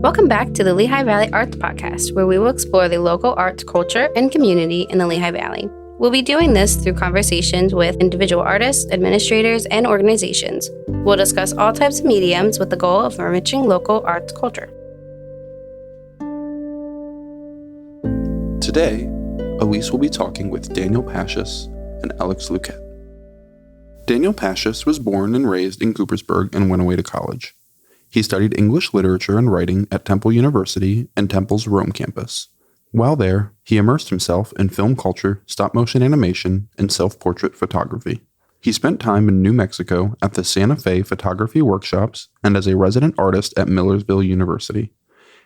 Welcome back to the Lehigh Valley Arts Podcast, where we will explore the local arts culture and community in the Lehigh Valley. We'll be doing this through conversations with individual artists, administrators, and organizations. We'll discuss all types of mediums with the goal of enriching local arts culture. Today, Elise will be talking with Daniel Paahaus and Alex Luquet. Daniel Paahaus was born and raised in Coopersburg and went away to college. He studied English literature and writing at Temple University and Temple's Rome campus. While there, he immersed himself in film culture, stop-motion animation, and self-portrait photography. He spent time in New Mexico at the Santa Fe Photography Workshops and as a resident artist at Millersville University.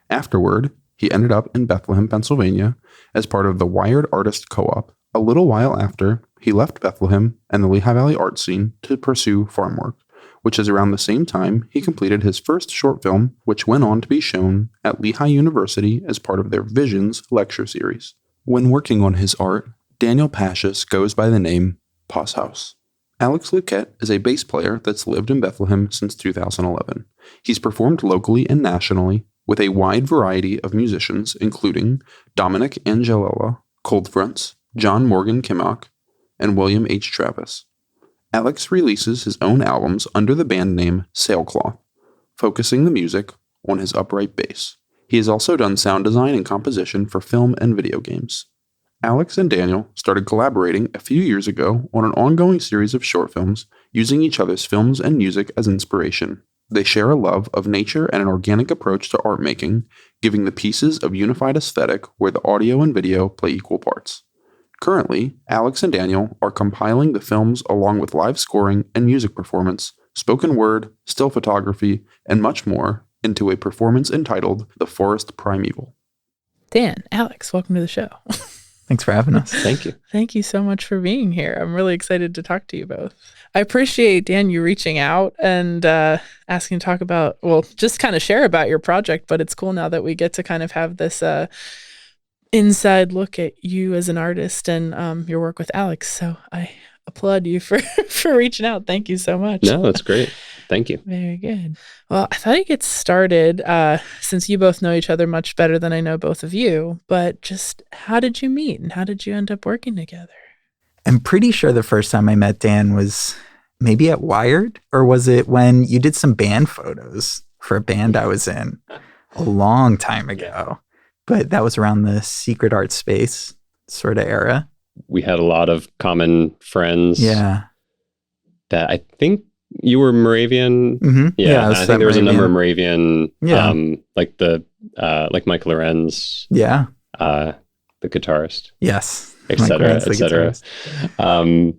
Afterward, he ended up in Bethlehem, Pennsylvania, as part of the Wired Artist Co-op. A little while after, he left Bethlehem and the Lehigh Valley art scene to pursue farm work, which is around the same time he completed his first short film, which went on to be shown at Lehigh University as part of their Visions lecture series. When working on his art, Daniel Paahaus goes by the name Paahaus. Alex Luquet is a bass player that's lived in Bethlehem since 2011. He's performed locally and nationally with a wide variety of musicians, including Dominic Angelella, Cold Fronts, John Morgan Kimmock, and William H. Travis. Alex releases his own albums under the band name Sailcloth, focusing the music on his upright bass. He has also done sound design and composition for film and video games. Alex and Daniel started collaborating a few years ago on an ongoing series of short films, using each other's films and music as inspiration. They share a love of nature and an organic approach to art making, giving the pieces a unified aesthetic where the audio and video play equal parts. Currently, Alex and Daniel are compiling the films along with live scoring and music performance, spoken word, still photography, and much more into a performance entitled The Forest Primeval. Dan, Alex, welcome to the show. Thanks for having us. Thank you. Thank you so much for being here. I'm really excited to talk to you both. I appreciate, Dan, you reaching out and asking to talk about, well, just kind of share about your project, but it's cool now that we get to kind of have this inside look at you as an artist and your work with Alex. So I applaud you for reaching out. Thank you so much. No, that's great. Thank you. Very good. Well, I thought I'd get started since you both know each other much better than I know both of you, but just how did you meet and how did you end up working together? I'm pretty sure the first time I met Dan was maybe at Wired, or was it when you did some band photos for a band I was in a long time ago? But that was around the secret art space sort of era. We had a lot of common friends. Yeah. That I think you were Moravian. Mm-hmm. Yeah. I think there was a number of Moravian, yeah. like Mike Lorenz. Yeah. The guitarist. Yes. Et cetera.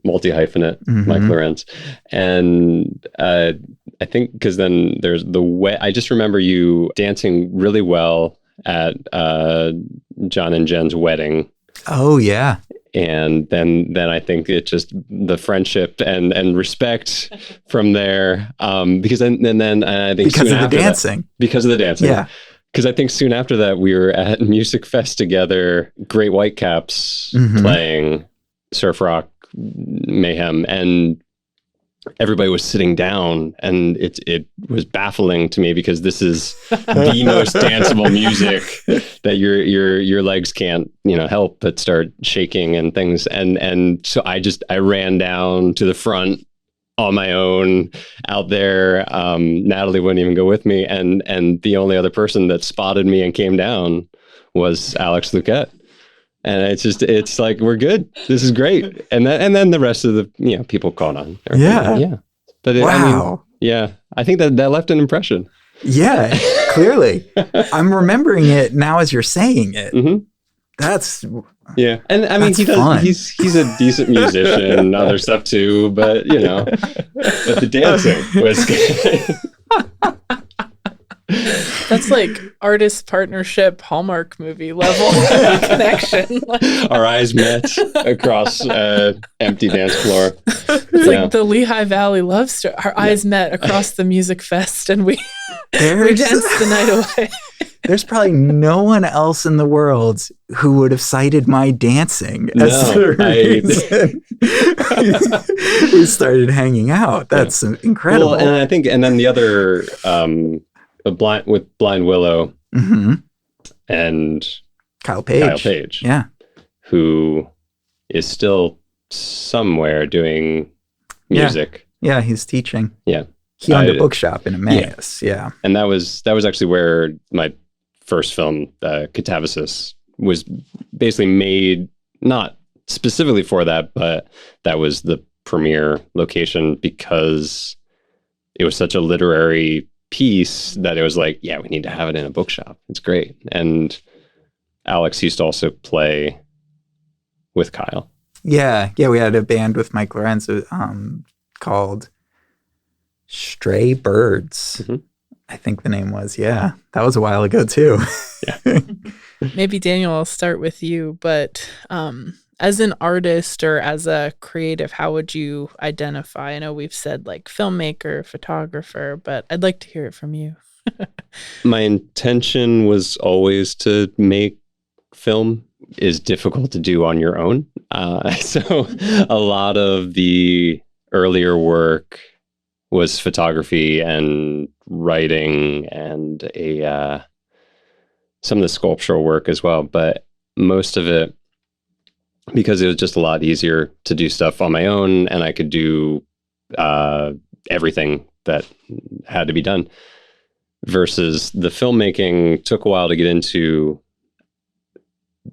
Multi-hyphenate, Mike Lorenz. And I think because then there's the way, I just remember you dancing really well at John and Jen's wedding. Oh yeah. And then I think it just the friendship and respect from there. Because then I think because of the dancing. Because of the dancing. Yeah. Because I think soon after that we were at Music Fest together, Great Whitecaps playing Surf Rock Mayhem, and everybody was sitting down, and it was baffling to me because this is the most danceable music that your legs can't help but start shaking and things, and so I ran down to the front on my own out there. Natalie wouldn't even go with me, and the only other person that spotted me and came down was Alex Luquet. And it's like, we're good. This is great. And then the rest of the people caught on. Yeah. But wow. I think that left an impression. Yeah, clearly. I'm remembering it now as you're saying it. Mm-hmm. That's yeah. And I mean, he's a decent musician and other stuff too, but but the dancing was good. That's like artist partnership Hallmark movie level connection. Our eyes met across empty dance floor. It's like the Lehigh Valley love story. Our eyes met across the music fest, and we danced the night away. There's probably no one else in the world who would have cited my dancing as the reason we started hanging out. That's incredible. Well, and I think, and then the other, Blind Willow, Mm-hmm. and Kyle Page. Yeah. Who is still somewhere doing music. Yeah, he's teaching. Yeah. He owned a bookshop in Emmaus. Yeah. And that was actually where my first film, Catabasis, was basically made, not specifically for that, but that was the premiere location because it was such a literary piece that it was like, yeah, we need to have it in a bookshop. It's great. And Alex used to also play with Kyle. Yeah. We had a band with Mike Lorenzo called Stray Birds. Mm-hmm. I think the name was. Yeah. That was a while ago too. Yeah. Maybe Daniel, I'll start with you, but as an artist or as a creative, how would you identify? I know we've said like filmmaker, photographer, but I'd like to hear it from you. My intention was always to make film. Is difficult to do on your own. So a lot of the earlier work was photography and writing and some of the sculptural work as well. But most of it, because it was just a lot easier to do stuff on my own and I could do everything that had to be done, versus the filmmaking took a while to get into,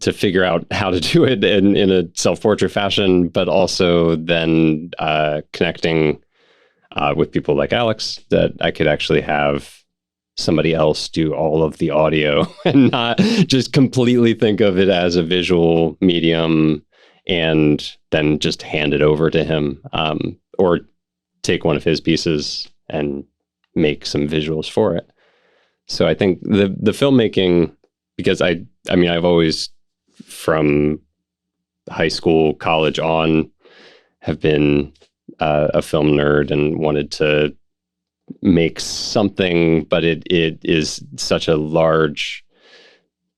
to figure out how to do it in a self-portrait fashion, but also then connecting with people like Alex, that I could actually have somebody else do all of the audio and not just completely think of it as a visual medium and then just hand it over to him, or take one of his pieces and make some visuals for it. So I think the filmmaking, because I mean, I've always, from high school, college on, have been a film nerd and wanted to make something, but it is such a large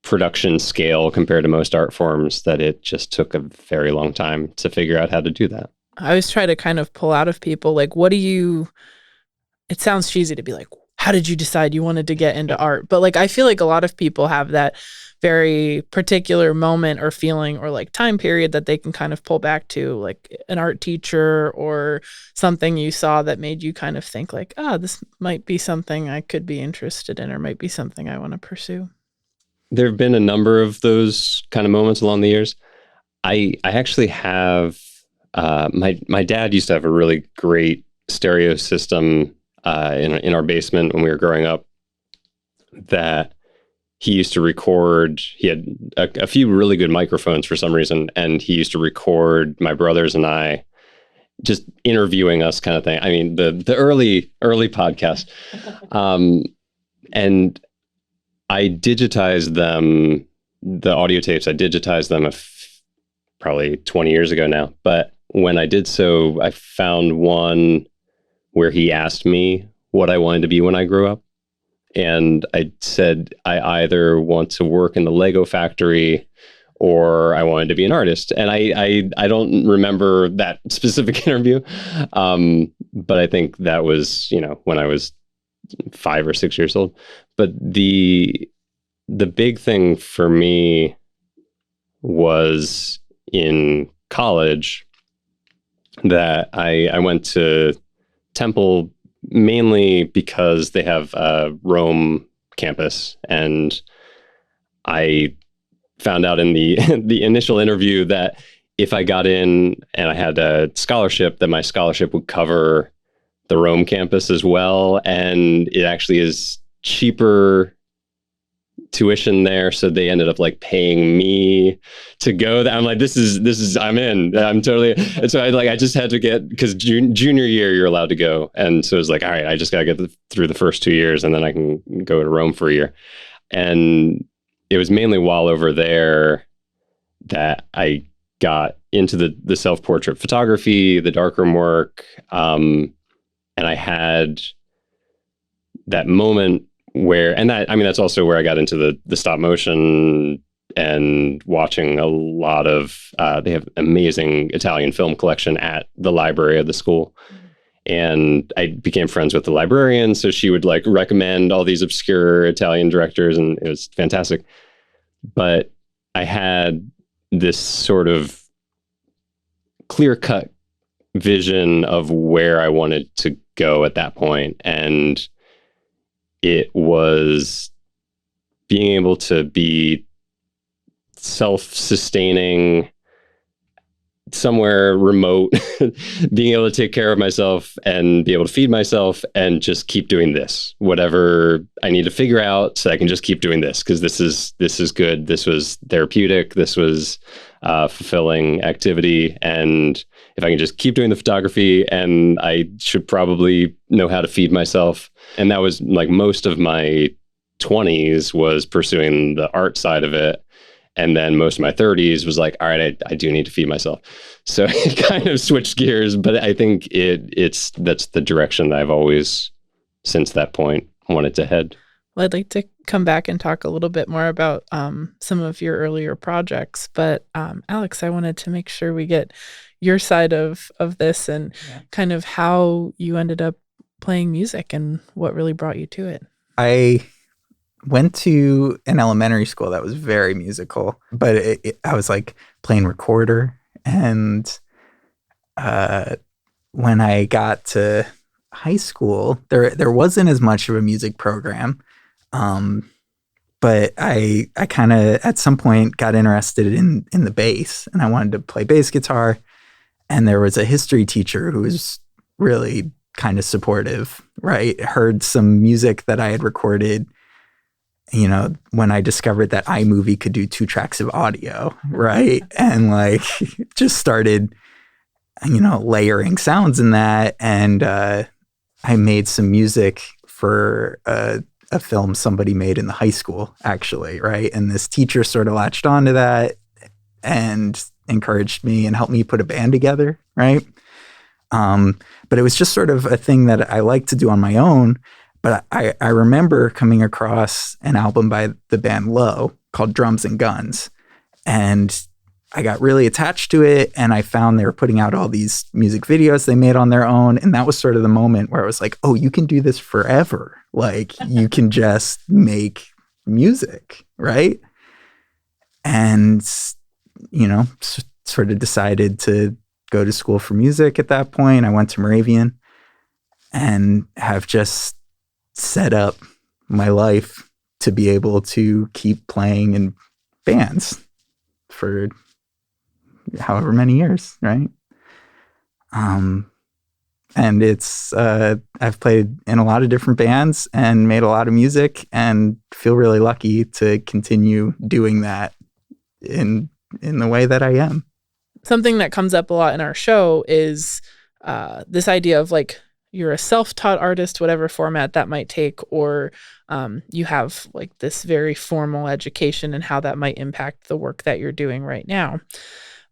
production scale compared to most art forms that it just took a very long time to figure out how to do that. I always try to kind of pull out of people, like, it sounds cheesy to be like, how did you decide you wanted to get into art? But like, I feel like a lot of people have that very particular moment or feeling or like time period that they can kind of pull back to, like an art teacher or something you saw that made you kind of think like, this might be something I could be interested in, or might be something I want to pursue. There have been a number of those kind of moments along the years. I actually have, my dad used to have a really great stereo system in our basement when we were growing up, that he used to record. He had a few really good microphones for some reason, and he used to record my brothers and I just interviewing us, kind of thing. I mean, the early podcast. And I digitized them, the audio tapes. I digitized them probably 20 years ago now. But when I did so, I found one where he asked me what I wanted to be when I grew up. And I said, I either want to work in the Lego factory or I wanted to be an artist. And I don't remember that specific interview. But I think that was, when I was 5 or 6 years old. But the big thing for me was in college that I went to Temple mainly because they have a Rome campus, and I found out in the initial interview that if I got in and I had a scholarship, that my scholarship would cover the Rome campus as well, and it actually is cheaper tuition there, so they ended up like paying me to go there. I'm like, this is I'm in. I'm totally. And so I just had to get, because junior year you're allowed to go, and so it was like, all right, I just gotta get through the first 2 years, and then I can go to Rome for a year. And it was mainly while over there that I got into the self-portrait photography, the darkroom work, and I had that moment where, and that's also where I got into the stop motion and watching a lot of, they have amazing Italian film collection at the library of the school. And I became friends with the librarian, so she would like recommend all these obscure Italian directors, and it was fantastic. But I had this sort of clear-cut vision of where I wanted to go at that point, and it was being able to be self-sustaining somewhere remote, being able to take care of myself and be able to feed myself and just keep doing this, whatever I need to figure out, so I can just keep doing this, because this is good. This was therapeutic. This was fulfilling activity. And if I can just keep doing the photography, and I should probably know how to feed myself. And that was like most of my 20s was pursuing the art side of it. And then most of my 30s was like, all right, I do need to feed myself. So it kind of switched gears, but I think that's the direction that I've always, since that point, wanted to head. Well, I'd like to come back and talk a little bit more about some of your earlier projects. But Alex, I wanted to make sure we get your side of this and kind of how you ended up playing music and what really brought you to it. I went to an elementary school that was very musical, but I was like playing recorder. And when I got to high school, there wasn't as much of a music program. But I kind of at some point got interested in the bass, and I wanted to play bass guitar. And there was a history teacher who was really kind of supportive, right? Heard some music that I had recorded, you know, when I discovered that iMovie could do 2 tracks of audio, right? And like just started, you know, layering sounds in that. And I made some music for a film somebody made in the high school, actually, right? And this teacher sort of latched onto that and encouraged me and helped me put a band together, right? But it was just sort of a thing that I like to do on my own. But I remember coming across an album by the band Low called Drums and Guns. And I got really attached to it. And I found they were putting out all these music videos they made on their own. And that was sort of the moment where I was like, oh, you can do this forever. Like you can just make music, right? And, you know, sort of decided to go to school for music at that point. I went to Moravian and have just set up my life to be able to keep playing in bands for however many years, right? And it's I've played in a lot of different bands and made a lot of music, and feel really lucky to continue doing that in the way that I am. Something that comes up a lot in our show is this idea of like you're a self-taught artist, whatever format that might take, or you have like this very formal education and how that might impact the work that you're doing right now.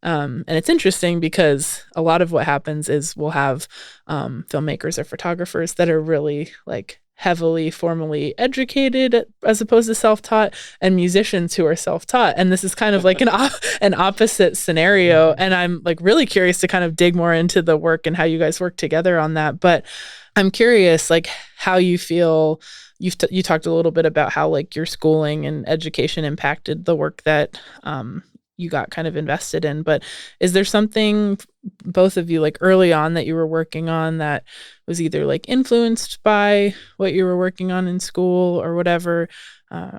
And it's interesting because a lot of what happens is we'll have filmmakers or photographers that are really like heavily formally educated as opposed to self-taught, and musicians who are self-taught. And this is kind of like an opposite scenario. And I'm like really curious to kind of dig more into the work and how you guys work together on that. But I'm curious, like how you feel. You talked a little bit about how like your schooling and education impacted the work that you got kind of invested in, but is there something both of you like early on that you were working on that was either like influenced by what you were working on in school or whatever,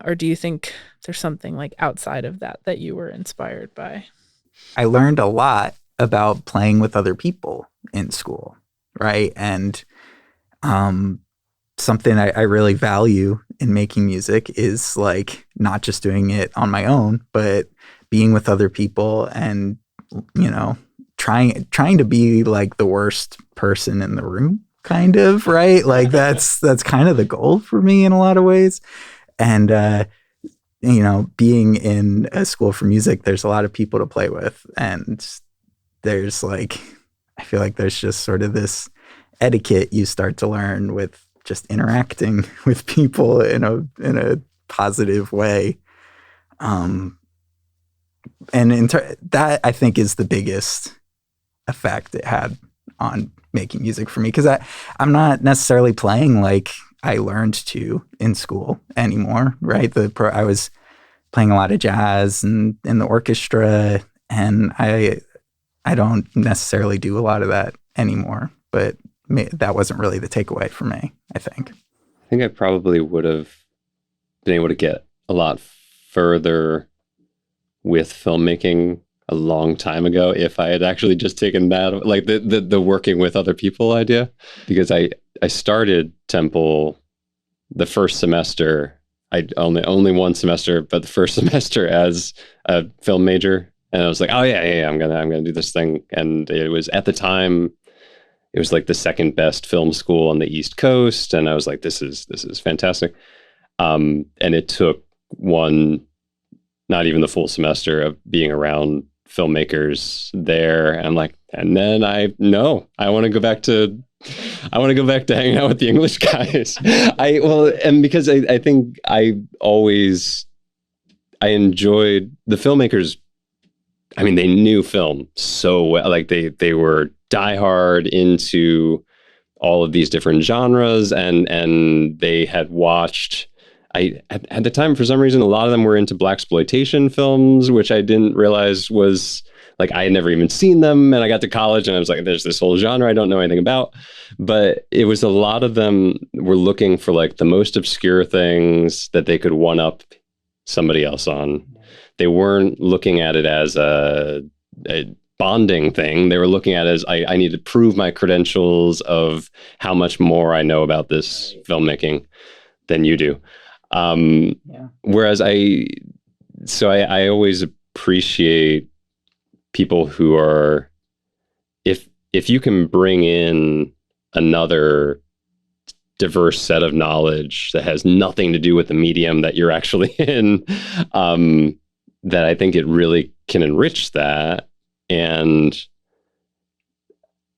or do you think there's something like outside of that you were inspired by? I learned a lot about playing with other people in school, right? And something I really value in making music is like not just doing it on my own, but being with other people and, you know, trying to be like the worst person in the room, kind of, right? Like that's kind of the goal for me in a lot of ways. And, you know, being in a school for music, there's a lot of people to play with. And there's like, I feel like there's just sort of this etiquette you start to learn with just interacting with people in a positive way. And that I think is the biggest effect it had on making music for me, because I'm not necessarily playing like I learned to in school anymore, right? I was playing a lot of jazz and in the orchestra, and I don't necessarily do a lot of that anymore. But that wasn't really the takeaway for me, I think. I think I probably would have been able to get a lot further with filmmaking a long time ago if I had actually just taken that, like the working with other people idea, because I started Temple the first semester. I only one semester, but the first semester as a film major, and I was like, oh yeah, I'm gonna do this thing, and it was at the time. It was like the second best film school on the East Coast, and I was like, "This is fantastic." And it took not even the full semester of being around filmmakers there, and I'm like, and then I want to go back to hanging out with the English guys. And because I think I enjoyed the filmmakers. I mean, they knew film so well. Like they were diehard into all of these different genres, and they had watched. At the time, for some reason, a lot of them were into blaxploitation films, which I didn't realize was like I had never even seen them. And I got to college, and I was like, "There's this whole genre I don't know anything about." But it was a lot of them were looking for like the most obscure things that they could one up somebody else on. They weren't looking at it as a bonding thing. They were looking at it as I need to prove my credentials of how much more I know about this filmmaking than you do. Whereas I always appreciate people who are, if you can bring in another diverse set of knowledge that has nothing to do with the medium that you're actually in, that I think it really can enrich that. And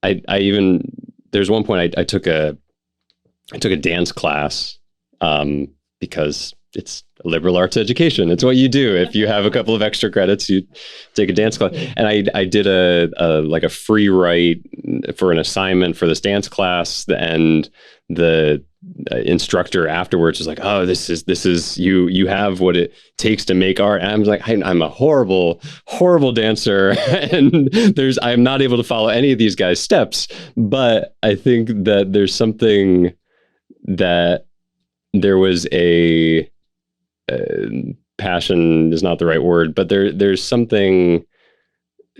I even, there's one point I took a dance class, because it's a liberal arts education. It's what you do. If you have a couple of extra credits, you take a dance class. And I did a free write for an assignment for this dance class, and the instructor afterwards was like, "Oh, this is you have what it takes to make art." And I'm like, I'm a horrible dancer, and I'm not able to follow any of these guys' steps. But I think that there's something that there was a passion is not the right word, but there's something,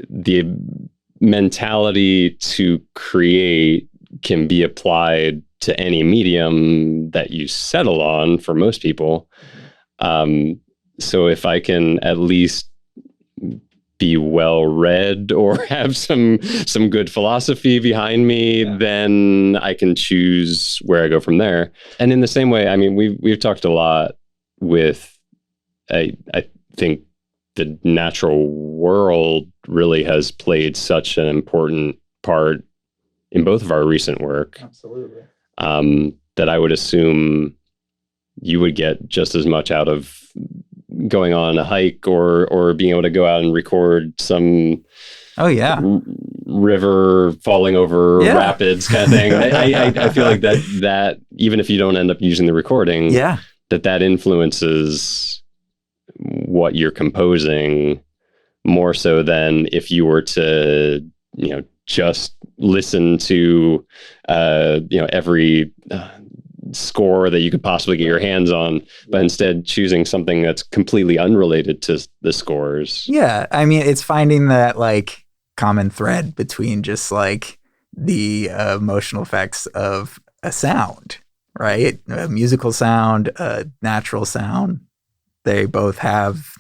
the mentality to create can be applied to any medium that you settle on for most people. So if I can at least be well read or have some good philosophy behind me, then I can choose where I go from there. And in the same way, I mean, we've talked a lot with, I think the natural world really has played such an important part in both of our recent work. Absolutely. That I would assume you would get just as much out of going on a hike or being able to go out and record some river falling over rapids kind of thing. I feel like that even if you don't end up using the recording, that influences what you're composing more so than if you were to, just listen to, every score that you could possibly get your hands on, but instead choosing something that's completely unrelated to the scores. Yeah. I mean, it's finding that like common thread between just like the emotional effects of a sound, right? A musical sound, a natural sound. They both have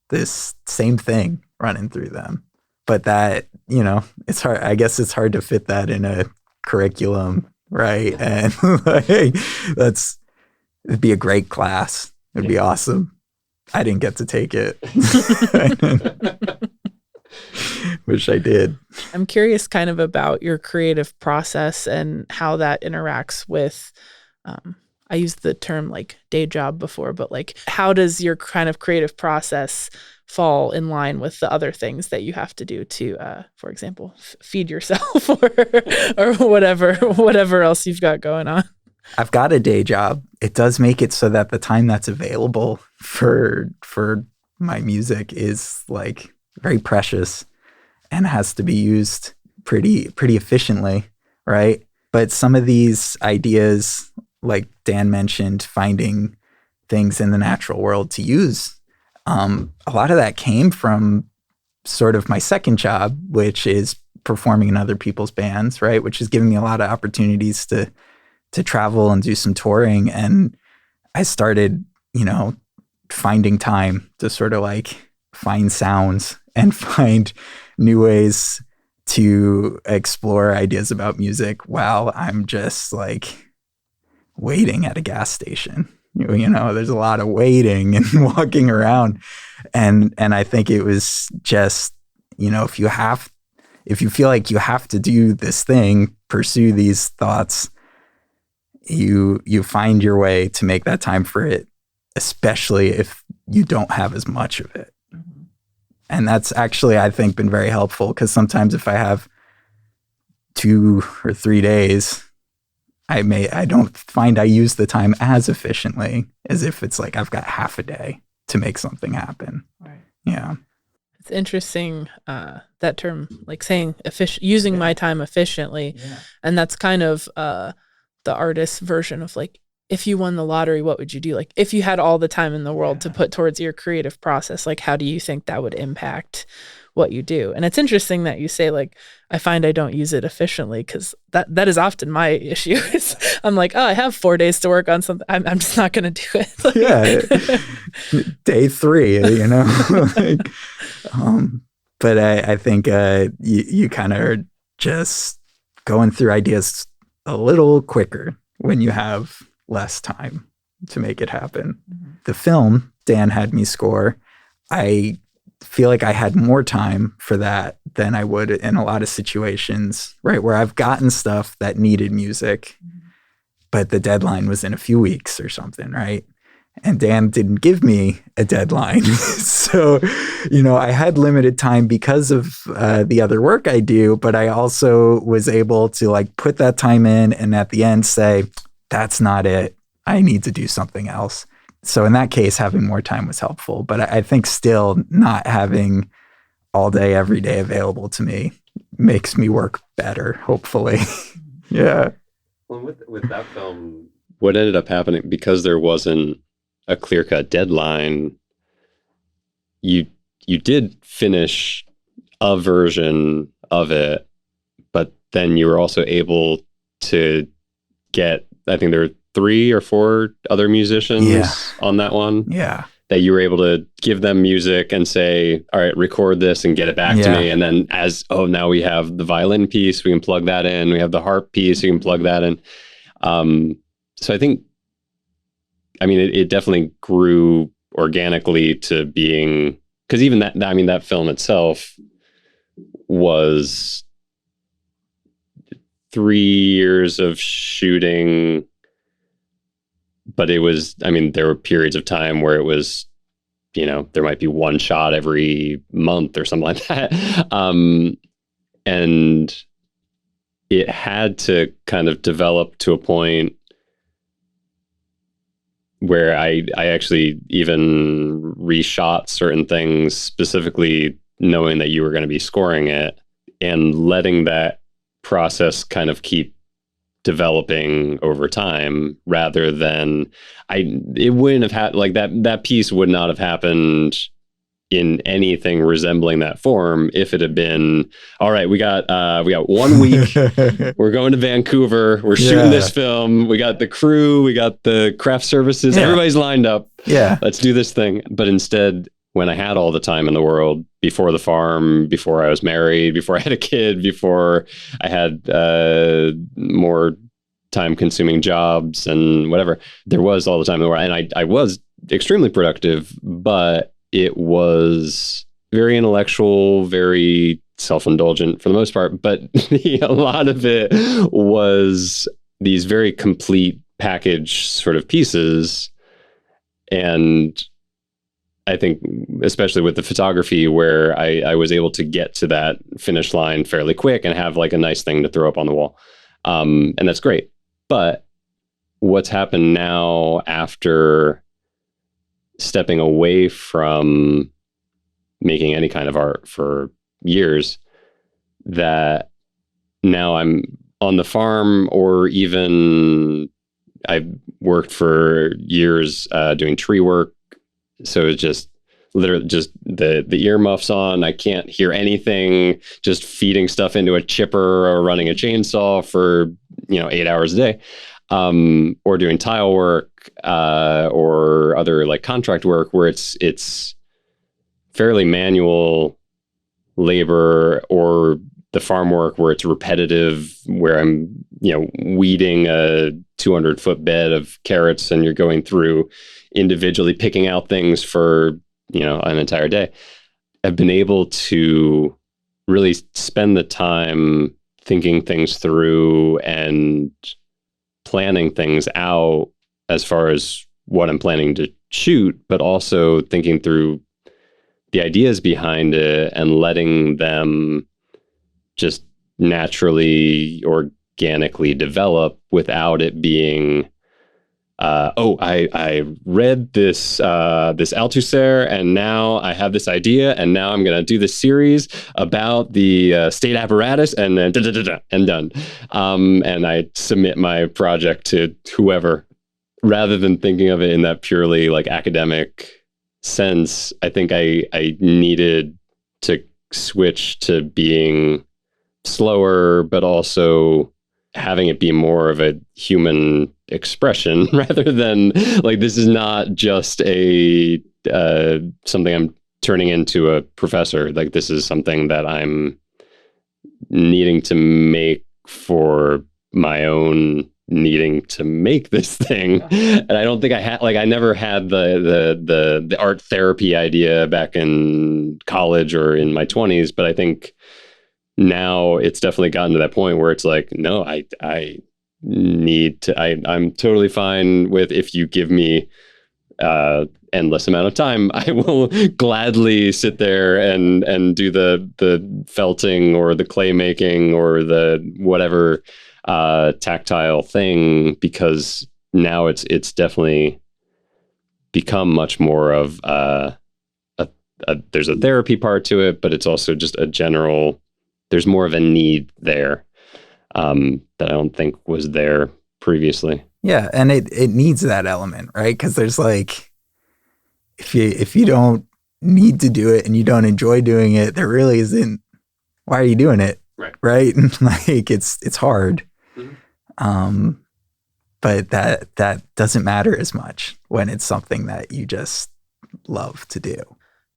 this same thing running through them. But that, it's hard. I guess it's hard to fit that in a curriculum, right? And like, it'd be a great class. It'd be awesome. I didn't get to take it. Wish I did. I'm curious kind of about your creative process and how that interacts with I used the term like day job before, but like how does your kind of creative process fall in line with the other things that you have to do to, for example, feed yourself or whatever else you've got going on? I've got a day job. It does make it so that the time that's available for my music is like very precious and has to be used pretty efficiently, right? But some of these ideas, like Dan mentioned, finding things in the natural world to use, a lot of that came from sort of my second job, which is performing in other people's bands, right? Which has given me a lot of opportunities to travel and do some touring. And I started, finding time to sort of like find sounds and find new ways to explore ideas about music while I'm just like waiting at a gas station. There's a lot of waiting and walking around. And I think it was just, if you feel like you have to do this thing, pursue these thoughts, you find your way to make that time for it, especially if you don't have as much of it. And that's actually, I think, been very helpful, because sometimes if I have 2 or 3 days, I don't find I use the time as efficiently as if it's like I've got half a day to make something happen. Right. Yeah. It's interesting, that term, like saying using my time efficiently. Yeah. And that's kind of the artist's version of like, if you won the lottery, what would you do? Like, if you had all the time in the world to put towards your creative process, like, how do you think that would impact what you do? And it's interesting that you say, like, I find I don't use it efficiently, because that is often my issue. I'm like, oh, I have 4 days to work on something. I'm just not going to do it. Yeah. Day 3, like, but I think you kind of are just going through ideas a little quicker when you have less time to make it happen. Mm-hmm. The film Dan had me score, I feel like I had more time for that than I would in a lot of situations, right? Where I've gotten stuff that needed music, but the deadline was in a few weeks or something, right? And Dan didn't give me a deadline. So, I had limited time because of the other work I do, but I also was able to like put that time in and at the end say, that's not it. I need to do something else. So in that case, having more time was helpful. But I think still not having all day, every day available to me makes me work better, hopefully. Yeah. Well, with that film, what ended up happening, because there wasn't a clear-cut deadline, you did finish a version of it, but then you were also able to get, I think there were 3 or 4 other musicians on that one. Yeah. That you were able to give them music and say, all right, record this and get it back to me. And then now we have the violin piece, we can plug that in. We have the harp piece, we can plug that in. So I think, it definitely grew organically to being, because even that film itself was 3 years of shooting, but it was, there were periods of time where it was, there might be one shot every month or something like that. And it had to kind of develop to a point where I actually even reshot certain things, specifically knowing that you were going to be scoring it, and letting that process kind of keep developing over time, rather than it wouldn't have had, like, that piece would not have happened in anything resembling that form if it had been, all right, we got 1 week, we're going to Vancouver, we're shooting this film, we got the crew, we got the craft services, everybody's lined up, let's do this thing. But instead, when I had all the time in the world, before the farm, before I was married, before I had a kid, before I had more time-consuming jobs and whatever, there was all the time in the world. And I was extremely productive, but it was very intellectual, very self-indulgent for the most part. But a lot of it was these very complete package sort of pieces. And I think, especially with the photography, where I was able to get to that finish line fairly quick and have like a nice thing to throw up on the wall. And that's great. But what's happened now after stepping away from making any kind of art for years, that now I'm on the farm, or even I've worked for years doing tree work. So it's just literally just the earmuffs on. I can't hear anything, just feeding stuff into a chipper or running a chainsaw for, 8 hours a day. Or doing tile work or other like contract work where it's fairly manual labor, or the farm work where it's repetitive, where I'm, weeding a 200-foot bed of carrots and you're going through individually picking out things for, an entire day. I've been able to really spend the time thinking things through and planning things out as far as what I'm planning to shoot, but also thinking through the ideas behind it and letting them just naturally, organically develop without it being, I read this Althusser, and now I have this idea, and now I'm going to do this series about the state apparatus, and then and done. And I submit my project to whoever, rather than thinking of it in that purely like academic sense. I think I needed to switch to being slower, but also having it be more of a human expression rather than like, this is not just a something I'm turning into a professor. Like, this is something that I'm needing to make for my own needing to make this thing. And I don't think I had, like, I never had the art therapy idea back in college or in my 20s, but I think now it's definitely gotten to that point where it's like, no, I need to, I'm totally fine with, if you give me endless amount of time, I will gladly sit there and do the felting or the clay making or the whatever tactile thing, because now it's definitely become much more of there's a therapy part to it, but it's also just a general, there's more of a need there that I don't think was there previously. Yeah, and it needs that element, right? Because there's like, if you don't need to do it and you don't enjoy doing it, there really isn't. Why are you doing it? Right? And like it's hard. Mm-hmm. But that doesn't matter as much when it's something that you just love to do.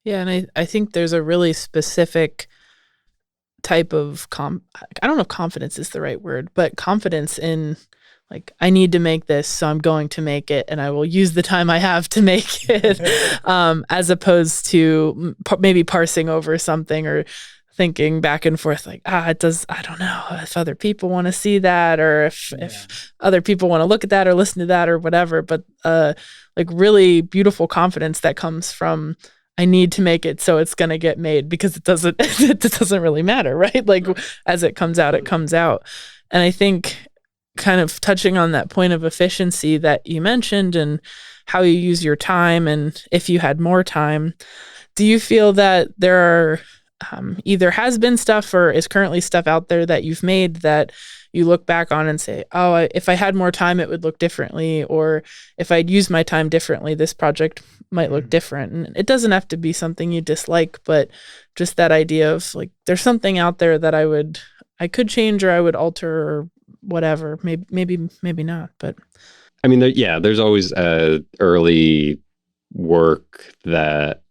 Yeah, and I think there's a really specific type of I don't know if confidence is the right word, but confidence in, like, I need to make this, so I'm going to make it, and I will use the time I have to make it, as opposed to maybe parsing over something or thinking back and forth, like, I don't know if other people want to see that, or if other people want to look at that or listen to that or whatever. But like, really beautiful confidence that comes from, I need to make it, so it's going to get made, because it doesn't really matter, right? Like, as it comes out, it comes out. And I think, kind of touching on that point of efficiency that you mentioned and how you use your time, and if you had more time, do you feel that there are either has been stuff or is currently stuff out there that you've made that you look back on and say, oh, if I had more time, it would look differently, or if I'd used my time differently, this project might look different? And it doesn't have to be something you dislike, but just that idea of, like, there's something out there that I could change, or I would alter, or whatever. Maybe not. But I mean, there's always early work that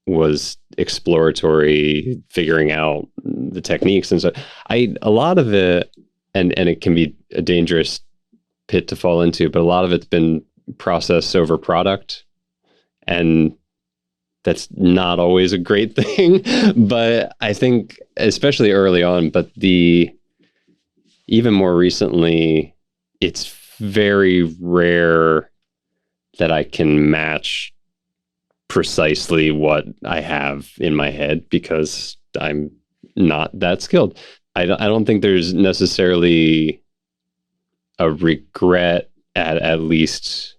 was exploratory, figuring out the techniques. And so a lot of it, and it can be a dangerous pit to fall into, but a lot of it's been process over product. And that's not always a great thing. But I think, especially early on, but even more recently, it's very rare that I can match precisely what I have in my head because I'm not that skilled. I don't think there's necessarily a regret at least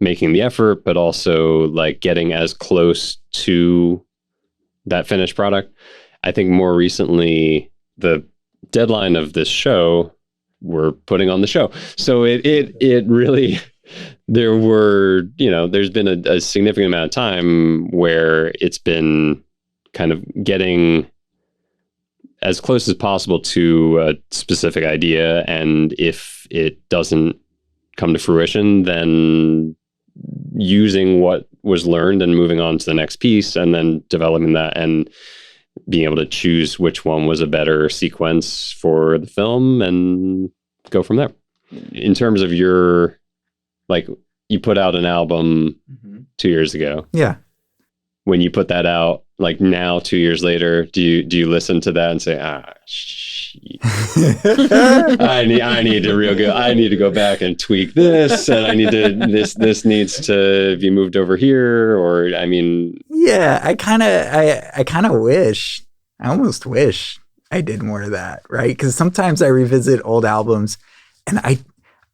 making the effort, but also like getting as close to that finished product. I think more recently, the deadline of this show, we're putting on the show. So it really, there's been a significant amount of time where it's been kind of getting as close as possible to a specific idea. And if it doesn't come to fruition, then using what was learned and moving on to the next piece and then developing that and being able to choose which one was a better sequence for the film and go from there. In terms of your, like, you put out an album 2 years ago. Yeah. When you put that out, like now 2 years later, do you listen to that and say, shit. I need to go back and tweak this, and I need to this needs to be moved over here, or I mean, yeah, I kind of wish, I almost wish I did more of that, right? Because sometimes I revisit old albums, and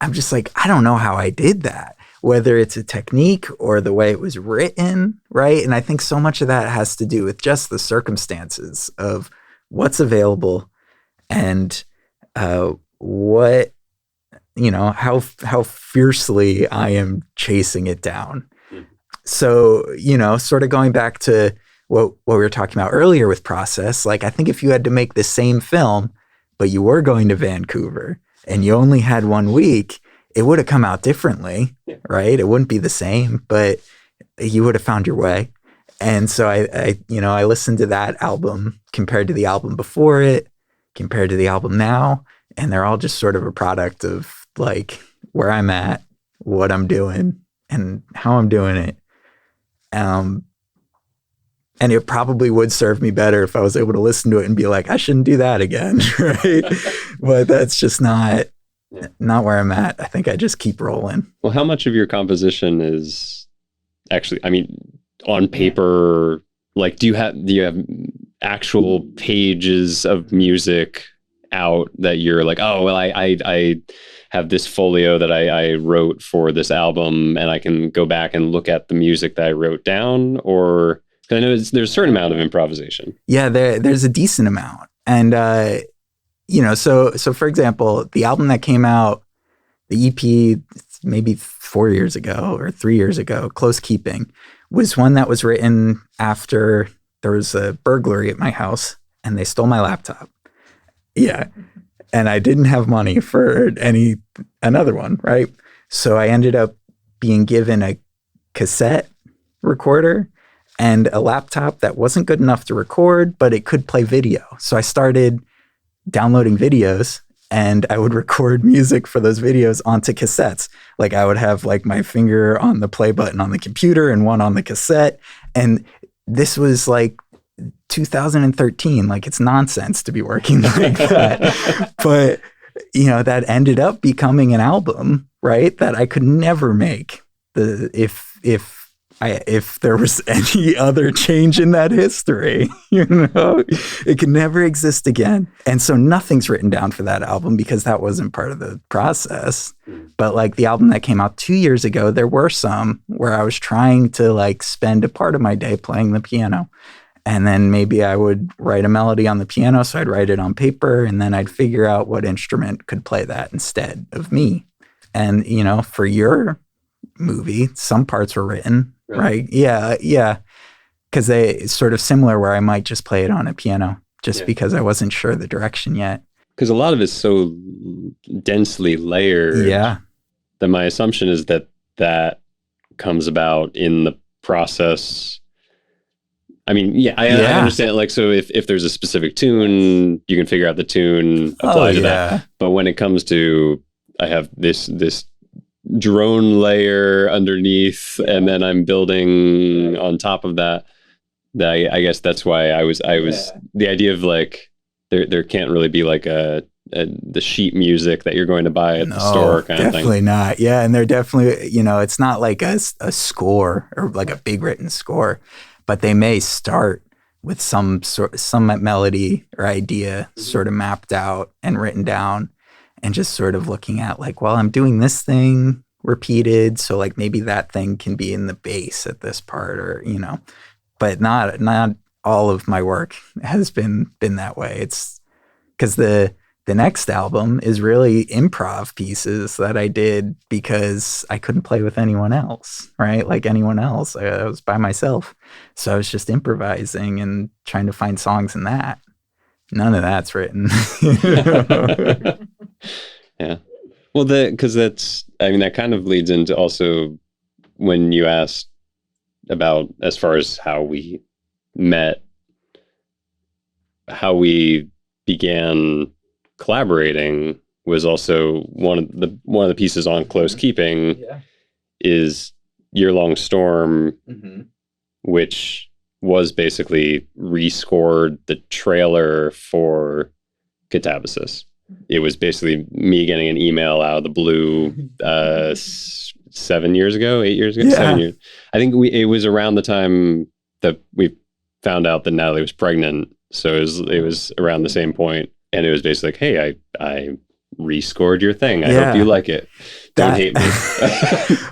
I'm just like, I don't know how I did that, whether it's a technique or the way it was written, right? And I think so much of that has to do with just the circumstances of what's available and what, how fiercely I am chasing it down. So, sort of going back to what we were talking about earlier with process, like I think if you had to make the same film, but you were going to Vancouver and you only had 1 week, it would have come out differently, right? It wouldn't be the same, but you would have found your way. And so I listened to that album compared to the album before it, compared to the album now, and they're all just sort of a product of like where I'm at, what I'm doing, and how I'm doing it. And it probably would serve me better if I was able to listen to it and be like, I shouldn't do that again, right? But that's just not where I'm at. I think I just keep rolling. Well, how much of your composition is actually, I mean, on paper, like do you have actual pages of music out that you're like, oh, well, I have this folio that I wrote for this album and I can go back and look at the music that I wrote down? Or I know there's a certain amount of improvisation. Yeah, there's a decent amount. And, so for example, the album that came out, the EP, maybe 4 years ago or 3 years ago, Close Keeping, was one that was written after there was a burglary at my house and they stole my laptop. Yeah. And I didn't have money for another one, right? So I ended up being given a cassette recorder and a laptop that wasn't good enough to record, but it could play video. So I started downloading videos and I would record music for those videos onto cassettes. Like I would have like my finger on the play button on the computer and one on the cassette. And this was like 2013. Like it's nonsense to be working like that. But, that ended up becoming an album, right? That I could never make if there was any other change in that history, it could never exist again. And so nothing's written down for that album because that wasn't part of the process. But like the album that came out 2 years ago, there were some where I was trying to like spend a part of my day playing the piano. And then maybe I would write a melody on the piano. So I'd write it on paper and then I'd figure out what instrument could play that instead of me. And, for your movie, some parts were written. Right. Yeah. Because it's sort of similar where I might just play it on a piano just because I wasn't sure the direction yet. Because a lot of it's so densely layered. Yeah. That my assumption is that comes about in the process. I mean, I understand. Like, so if there's a specific tune, you can figure out the tune, apply to that. But when it comes to, I have this drone layer underneath and then I'm building on top of that, I guess that's why I was the idea of like there can't really be like a the sheet music that you're going to buy at the store kind of thing. Definitely not. Yeah, and they're definitely, it's not like a score or like a big written score, but they may start with some melody or idea sort of mapped out and written down, and just sort of looking at like, well, I'm doing this thing repeated, so like maybe that thing can be in the bass at this part, or but not all of my work has been that way. It's because the next album is really improv pieces that I did because I couldn't play with anyone else, right? Like anyone else, I was by myself, so I was just improvising and trying to find songs in that. None of that's written. Yeah. Well, because that kind of leads into also when you asked about as far as how we met, how we began collaborating was also one of the pieces on Close Keeping is Year Long Storm, which was basically rescored the trailer for Catabasis. It was basically me getting an email out of the blue 7 years ago, 8 years ago, 7 years. I think it was around the time that we found out that Natalie was pregnant. So it was around the same point. And it was basically like, hey, I rescored your thing. I hope you like it. Don't hate me.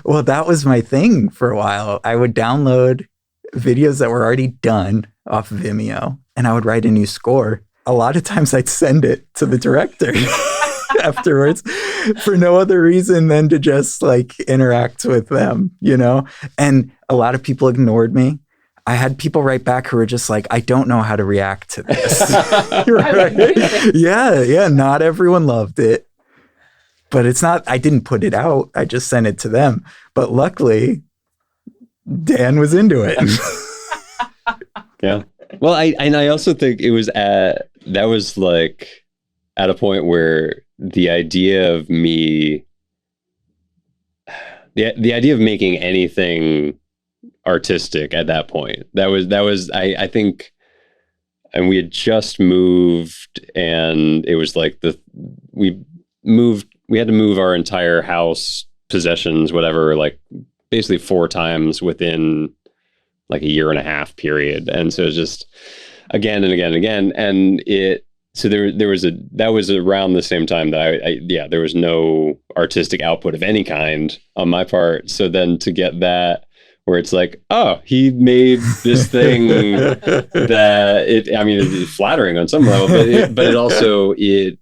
Well, that was my thing for a while. I would download videos that were already done off Vimeo, and I would write a new score. A lot of times I'd send it to the director afterwards for no other reason than to just like interact with them, And a lot of people ignored me. I had people write back who were just like, I don't know how to react to this. Right? Yeah. Not everyone loved it. But it's not, I didn't put it out. I just sent it to them. But luckily, Dan was into it. Yeah. Well, I also think it was that was like at a point where the idea of me, the idea of making anything artistic at that point, that was I think, and we had just moved, and it was like we had to move our entire house, possessions, whatever, like basically 4 times within like a year and a half period. And so it was just again and again and again. And that was around the same time that there was no artistic output of any kind on my part. So then to get that, where it's like, oh, he made this thing that it's flattering on some level, but it also, it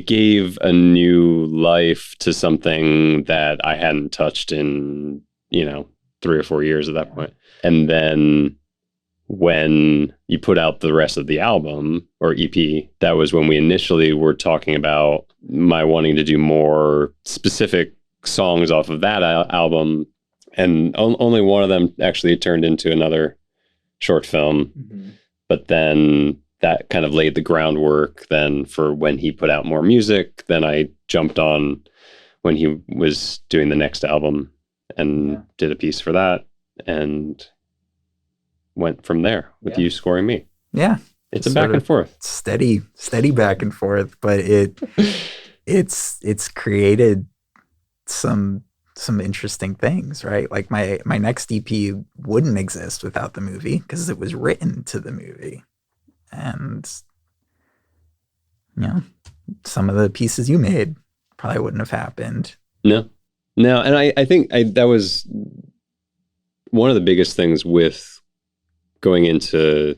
gave a new life to something that I hadn't touched in, 3 or 4 years at that point. And then when you put out the rest of the album or EP, that was when we initially were talking about my wanting to do more specific songs off of that album, and only one of them actually turned into another short film. But then that kind of laid the groundwork then for when he put out more music. Then I jumped on when he was doing the next album and did a piece for that, and went from there with you scoring me. Yeah, it's a back and forth, steady back and forth, but it's created some interesting things, right? Like my next EP wouldn't exist without the movie because it was written to the movie. And some of the pieces you made probably wouldn't have happened. No. And I think that was one of the biggest things with going into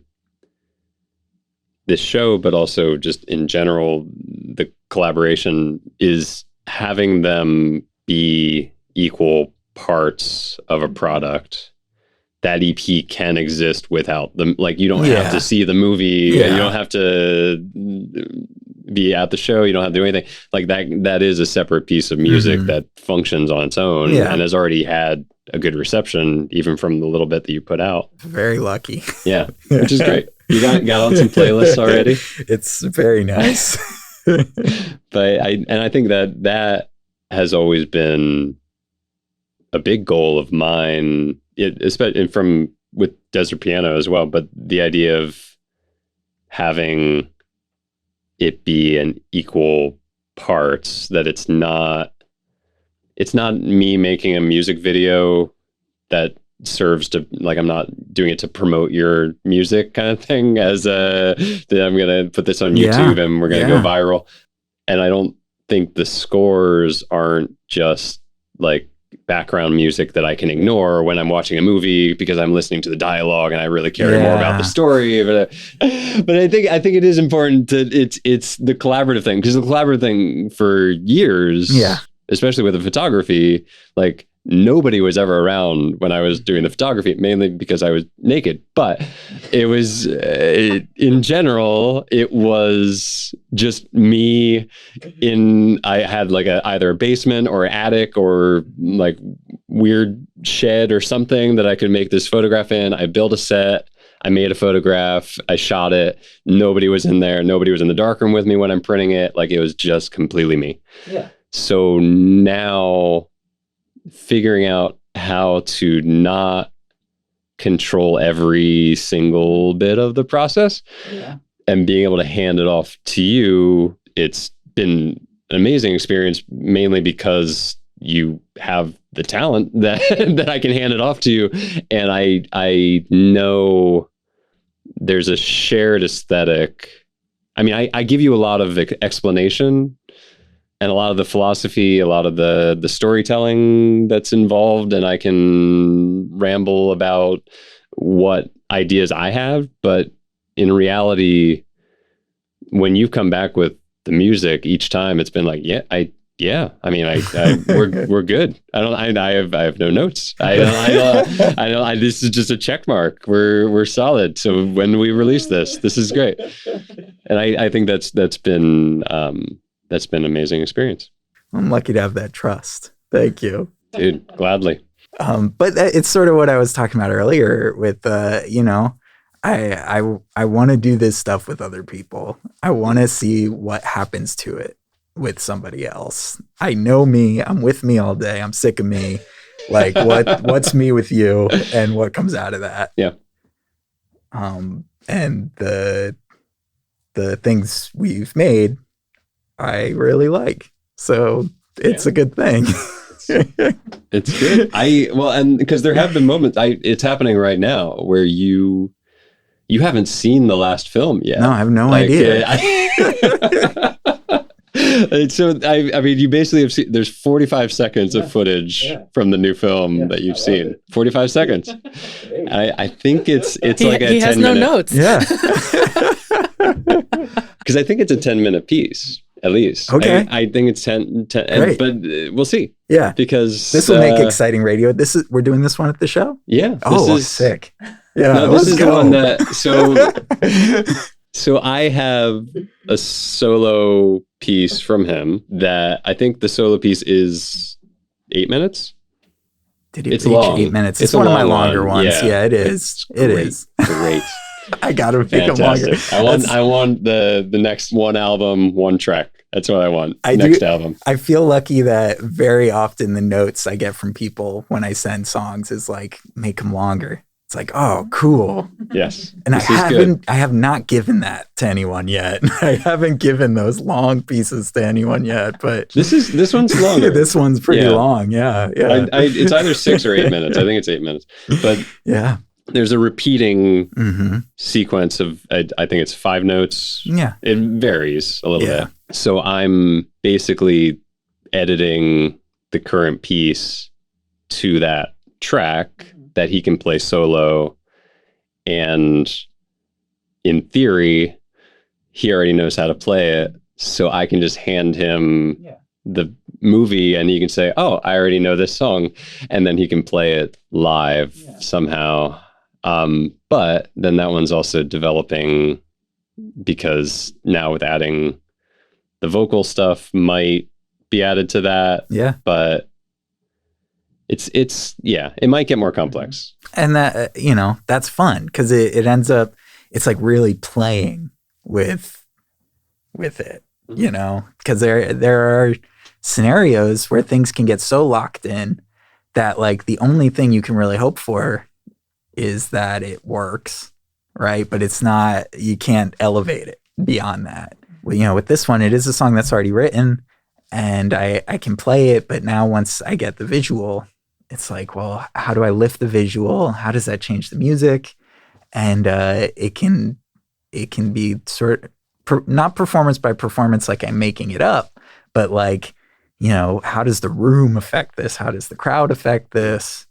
this show, but also just in general, the collaboration is having them be equal parts of a product. That EP can exist without them. Like, you don't have to see the movie. You don't have to be at the show. You don't have to do anything like that. That is a separate piece of music that functions on its own and has already had a good reception, even from the little bit that you put out. Very lucky. Yeah, which is great. You got on some playlists already. It's very nice. But I think that has always been a big goal of mine, especially from with Desert Piano as well. But the idea of having it be an equal parts, that it's not me making a music video that serves to, like, I'm not doing it to promote your music kind of thing, as that I'm gonna put this on YouTube and we're gonna go viral. And I don't think the scores aren't just like background music that I can ignore when I'm watching a movie because I'm listening to the dialogue and I really care more about the story. But I think it is important to it's the collaborative thing, because the collaborative thing for years, especially with the photography, like nobody was ever around when I was doing the photography, mainly because I was naked. But it was, in general, it was just me I had like either a basement or attic or like weird shed or something that I could make this photograph in. I built a set. I made a photograph. I shot it. Nobody was in there. Nobody was in the darkroom with me when I'm printing it. Like, it was just completely me. Yeah. So now, figuring out how to not control every single bit of the process and being able to hand it off to you, it's been an amazing experience, mainly because you have the talent that that I can hand it off to you. And I know there's a shared aesthetic. I mean, I give you a lot of explanation and a lot of the philosophy, a lot of the storytelling that's involved, and I can ramble about what ideas I have. But in reality, when you come back with the music each time, it's been like, I mean, we're good. I have no notes. This is just a check mark. We're solid. So when we release this is great. And I think that's been an amazing experience. I'm lucky to have that trust. Thank you. Dude, gladly. But it's sort of what I was talking about earlier with, I want to do this stuff with other people. I want to see what happens to it with somebody else. I know me. I'm with me all day. I'm sick of me. Like, what's me with you and what comes out of that? Yeah. And the things we've made, I really like. So it's a good thing. It's good. And because there have been moments, it's happening right now where you haven't seen the last film yet. No, I have no idea. So I mean, you basically have seen. There's 45 seconds of footage from the new film that you've seen. 45 seconds. I think it's like a 10-minute. He has no notes. Yeah. Because I think it's a 10-minute piece. At least. Okay. I think it's 10 but we'll see. Yeah. Because this will make exciting radio. We're doing this one at the show? Yeah. Oh, sick. Yeah. No, this is the one that, so I have a solo piece from him that I think the solo piece is 8 minutes. Did he reach long. 8 minutes? It's one of my longer ones. Yeah, it is. It is. Great. I gotta make them longer. I want the next one album, one track. That's what I want. Next album. I feel lucky that very often the notes I get from people when I send songs is like, make them longer. It's like, oh, cool. Yes. And I have not given that to anyone yet. I haven't given those long pieces to anyone yet, but this one's longer. This one's pretty long. Yeah. Yeah. It's either 6 or 8 minutes. I think it's 8 minutes, but yeah. There's a repeating sequence of, I think it's 5 notes. Yeah. It varies a little bit. So I'm basically editing the current piece to that track that he can play solo. And in theory, he already knows how to play it. So I can just hand him the movie and he can say, oh, I already know this song. And then he can play it live somehow. But then that one's also developing because now with adding the vocal stuff might be added to that. Yeah. But it might get more complex. And that, that's fun because it ends up, it's like really playing with it, because there are scenarios where things can get so locked in that like the only thing you can really hope for is that it works, right? But it's not, you can't elevate it beyond that. with this one, it is a song that's already written and I can play it. But now once I get the visual, it's like, well, how do I lift the visual? How does that change the music? And it can be not performance by performance, like I'm making it up, but like, how does the room affect this? How does the crowd affect this?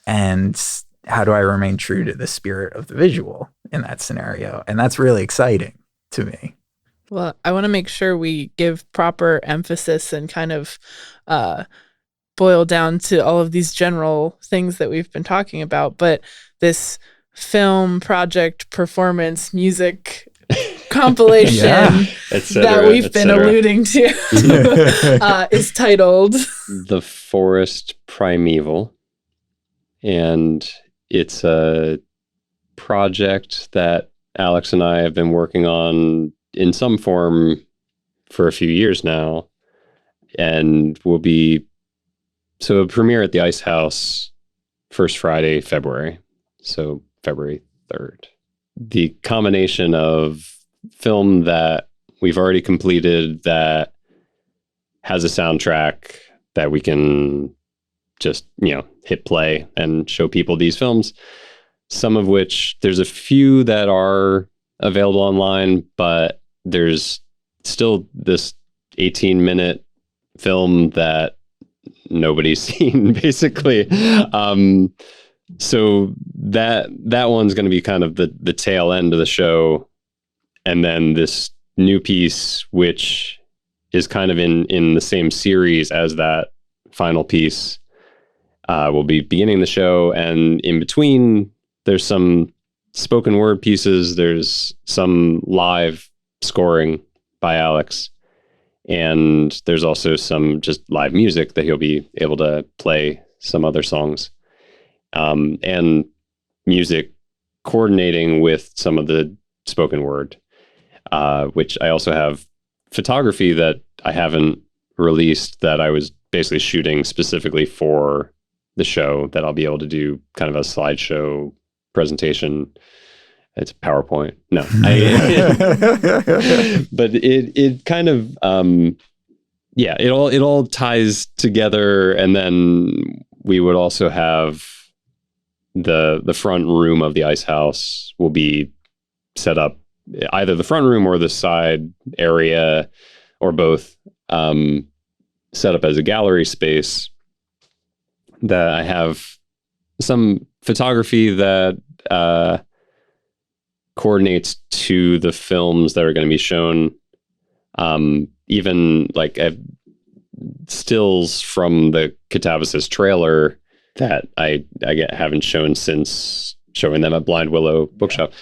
And how do I remain true to the spirit of the visual in that scenario? And that's really exciting to me. Well, I want to make sure we give proper emphasis and kind of boil down to all of these general things that we've been talking about. But this film project, performance, music compilation that we've been alluding to is titled The Forest Primeval. And it's a project that Alex and I have been working on in some form for a few years now, and will be a premiere at the Ice House first Friday, February. So February 3rd. The combination of film that we've already completed that has a soundtrack that we can just, hit play and show people these films, some of which there's a few that are available online, but there's still this 18-minute film that nobody's seen, basically. So that one's going to be kind of the tail end of the show. And then this new piece, which is kind of in the same series as that final piece, will be beginning the show. And in between, there's some spoken word pieces. There's some live scoring by Alex. And there's also some just live music that he'll be able to play some other songs. And music coordinating with some of the spoken word, which I also have photography that I haven't released that I was basically shooting specifically for the show that I'll be able to do kind of a slideshow presentation. It's a PowerPoint. No, but it kind of, it all ties together. And then we would also have the front room of the Ice House will be set up, either the front room or the side area or both, set up as a gallery space that I have some photography that coordinates to the films that are going to be shown. Even like stills from the Catabasis trailer that I haven't shown since showing them at Blind Willow Bookshop.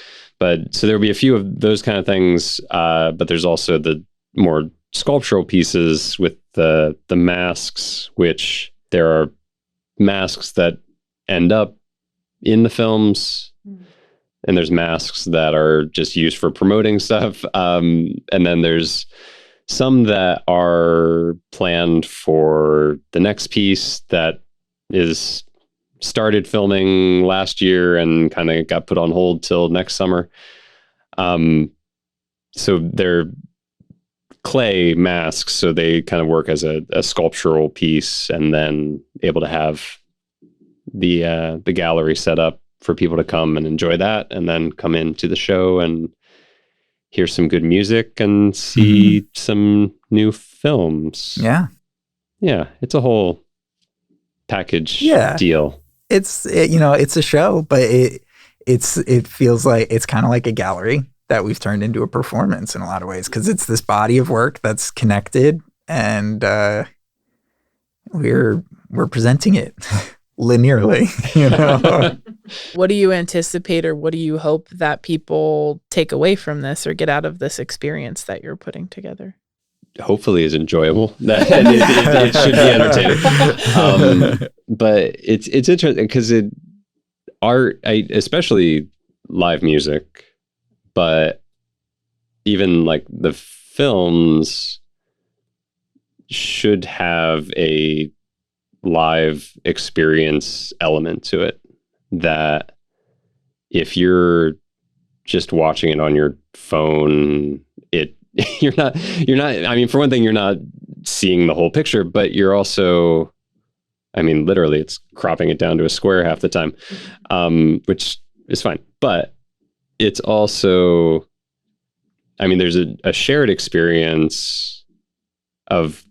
But so there'll be a few of those kind of things. But there's also the more sculptural pieces with the masks, which there are masks that end up in the films, and there's masks that are just used for promoting stuff. And then there's some that are planned for the next piece that is started filming last year and kind of got put on hold till next summer. So they're clay masks, so they kind of work as a sculptural piece, and then able to have the gallery set up for people to come and enjoy that, and then come into the show and hear some good music and see some new films. Yeah. It's a whole package deal. It's a show, but it feels like it's kind of like a gallery that we've turned into a performance in a lot of ways, because it's this body of work that's connected, and we're presenting it linearly. What do you anticipate, or what do you hope that people take away from this or get out of this experience that you're putting together? Hopefully is enjoyable. It should be entertaining. But it's interesting because especially live music, but even like the films should have a live experience element to it, that if you're just watching it on your phone, I mean, for one thing, you're not seeing the whole picture, but you're also, I mean, literally it's cropping it down to a square half the time, which is fine. But it's also, I mean, there's a shared experience of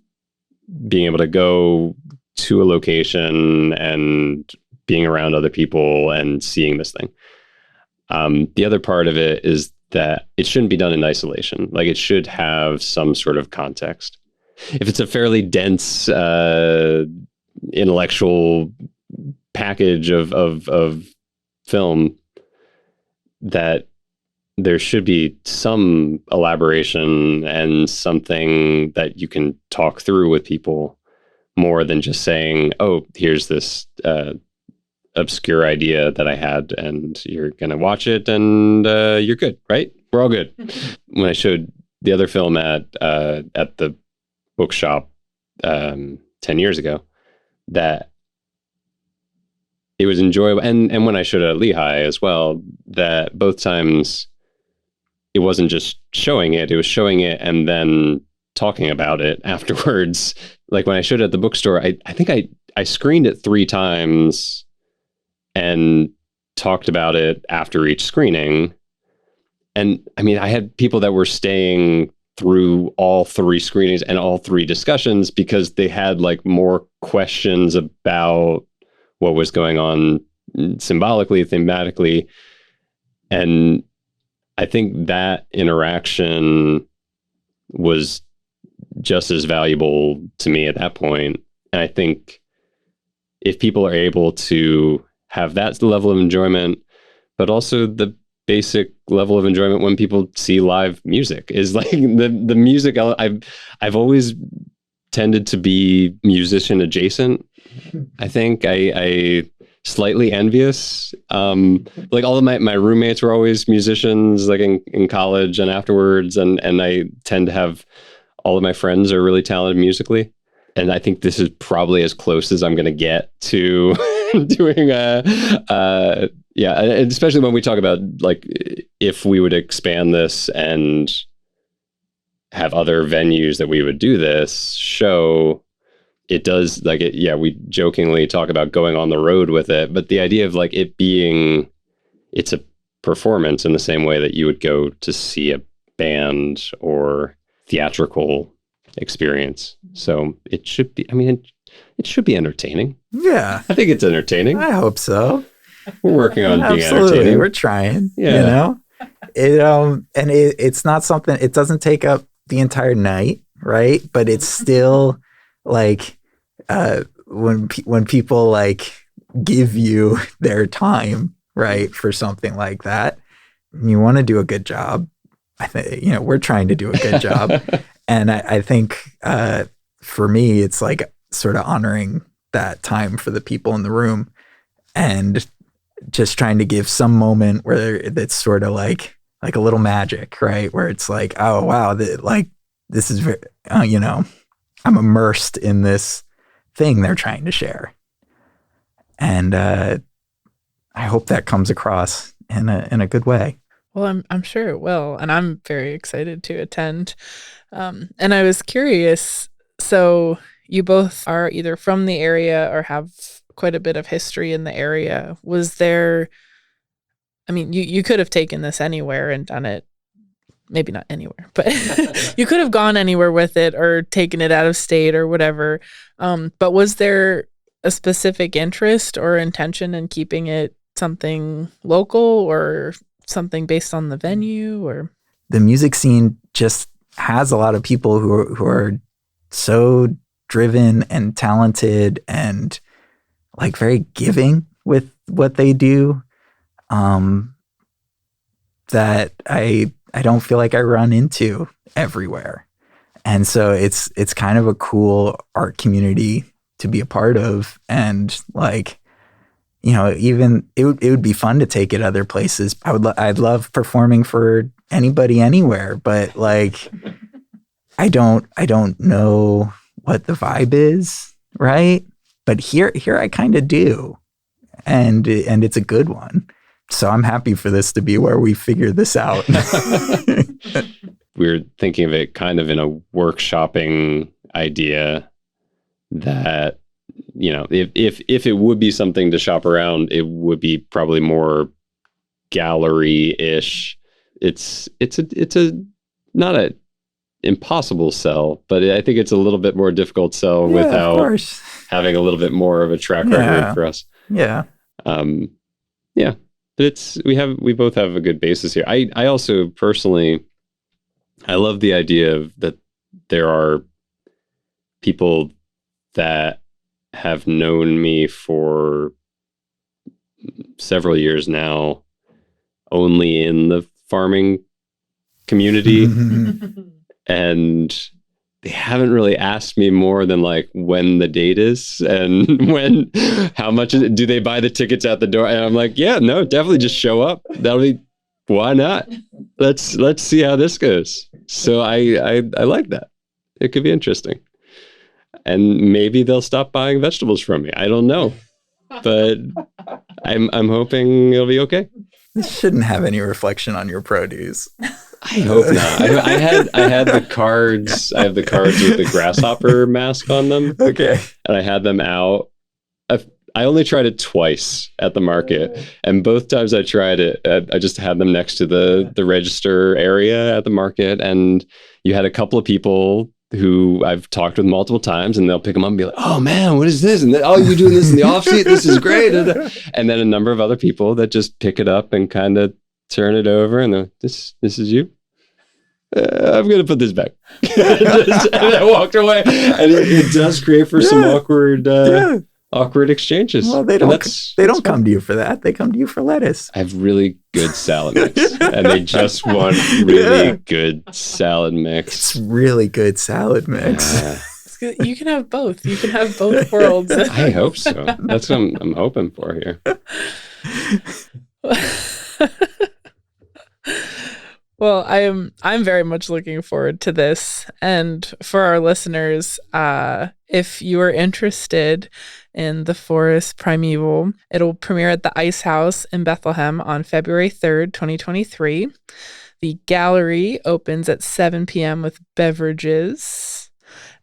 being able to go to a location and being around other people and seeing this thing. The other part of it is that it shouldn't be done in isolation. Like, it should have some sort of context. If it's a fairly dense intellectual package of film, that there should be some elaboration and something that you can talk through with people, more than just saying, oh, here's this obscure idea that I had, and you're going to watch it and you're good, right? We're all good. When I showed the other film at the bookshop 10 years ago, that it was enjoyable. And when I showed it at Lehigh as well, that both times it wasn't just showing it, it was showing it and then talking about it afterwards. Like, when I showed it at the bookstore, I think I screened it 3 times and talked about it after each screening. And I mean, I had people that were staying through all 3 screenings and all 3 discussions because they had like more questions about what was going on symbolically, thematically. And I think that interaction was just as valuable to me at that point. And I think if people are able to have that level of enjoyment, but also the basic level of enjoyment when people see live music, is like the music. I've always tended to be musician adjacent. I think I slightly envious. Like, all of my roommates were always musicians, like in college and afterwards, and I tend to have all of my friends are really talented musically. And I think this is probably as close as I'm going to get to doing yeah, and especially when we talk about, like, if we would expand this and have other venues that we would do this show, it does, like, it, yeah, we jokingly talk about going on the road with it, but the idea of like it being, it's a performance in the same way that you would go to see a band or theatrical experience. So it should be, I mean, it should be entertaining. Yeah. I think it's entertaining. I hope so. We're working on being Absolutely. entertaining. We're trying, Yeah. you know, and it's not something, it doesn't take up the entire night. Right. But it's still like, when people like give you their time, right, for something like that, you want to do a good job. I think, you know, we're trying to do a good job. And I think for me, it's like sort of honoring that time for the people in the room and just trying to give some moment where it's sort of like a little magic, right? Where it's like, oh, wow, this is very, you know, I'm immersed in this thing they're trying to share. And I hope that comes across in a good way. Well, I'm sure it will. And I'm very excited to attend. And I was curious, so you both are either from the area or have quite a bit of history in the area. Was there, I mean, you could have taken this anywhere and done it, maybe not anywhere, but you could have gone anywhere with it or taken it out of state or whatever. But was there a specific interest or intention in keeping it something local or something based on the venue? Or the music scene just has a lot of people who are so driven and talented and like very giving with what they do, that I don't feel like I run into everywhere. And so it's kind of a cool art community to be a part of. And like, you know, even it would be fun to take it other places. I'd love performing for anybody anywhere, but like, I don't know what the vibe is, right? But here I kind of do. And it's a good one. So I'm happy for this to be where we figure this out. we're thinking of it kind of in a workshopping idea that, if it would be something to shop around, it would be probably more gallery-ish. It's a not a impossible sell, but I think it's a little bit more difficult sell without having a little bit more of a track record for us. Yeah. Yeah. But we both have a good basis here. I also personally, I love the idea of that there are people that have known me for several years now, only in the farming community. And they haven't really asked me more than like when the date is and how much is it, do they buy the tickets at the door? And I'm like, yeah, no, definitely just show up. Why not? Let's see how this goes. So I like that. It could be interesting. And maybe they'll stop buying vegetables from me. I don't know, but I'm hoping it'll be okay. This shouldn't have any reflection on your produce. I hope not. I had the cards. I have the cards with the grasshopper mask on them. Okay. And I had them out. I only tried it twice at the market, and both times I tried it, I just had them next to the register area at the market, and you had a couple of people who I've talked with multiple times, and they'll pick them up and be like, "Oh man, what is this?" And then, "Oh, you're doing this in the off seat? This is great." And then a number of other people that just pick it up and kind of turn it over, and they're, this is you. I'm gonna put this back. And I walked away, and it does create for some awkward exchanges. Well, they don't come to you for that. They come to you for lettuce. I have really good salad mix, and they just want really good salad mix. It's really good salad mix. You can have both. You can have both worlds. I hope so. That's what I'm hoping for here. Well, I'm very much looking forward to this. And for our listeners, if you are interested in The Forest Primeval, it'll premiere at the Ice House in Bethlehem on February 3rd, 2023. The gallery opens at 7 p.m. with beverages,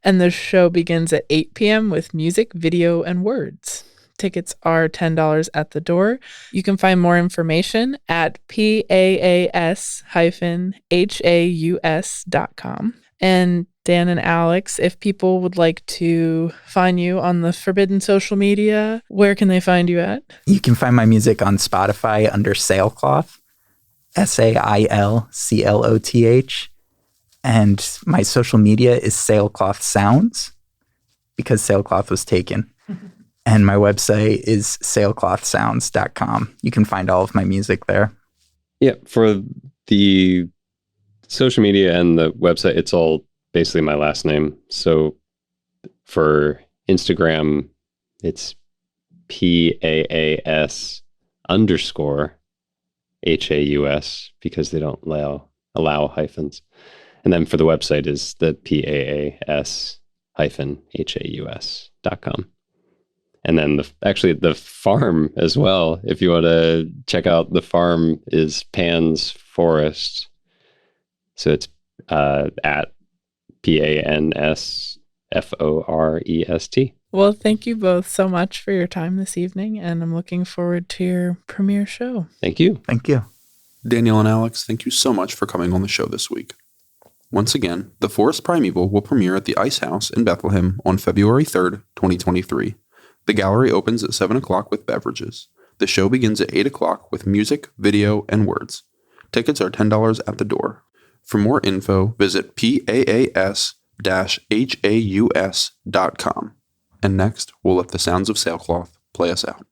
and the show begins at 8 p.m. with music, video, and words. Tickets are $10 at the door. You can find more information at Paahaus-haus.com. And Dan and Alex, if people would like to find you on the Forbidden social media, where can they find you at? You can find my music on Spotify under Sailcloth, SAILCLOTH. And my social media is Sailcloth Sounds, because Sailcloth was taken. And my website is sailclothsounds.com. You can find all of my music there. Yeah, for the social media and the website, it's all basically my last name. So for Instagram, it's PAAS_HAUS, because they don't allow hyphens. And then for the website is the PAAS-HAUS.com. And then the farm as well, if you want to check out the farm, is Pan's Forest. So it's at PANSFOREST. Well, thank you both so much for your time this evening, and I'm looking forward to your premiere show. Thank you. Thank you. Daniel and Alex, thank you so much for coming on the show this week. Once again, The Forest Primeval will premiere at the Ice House in Bethlehem on February 3rd, 2023. The gallery opens at 7 o'clock with beverages. The show begins at 8 o'clock with music, video, and words. Tickets are $10 at the door. For more info, visit PAAS-HAUS.com. And next, we'll let the sounds of Sailcloth play us out.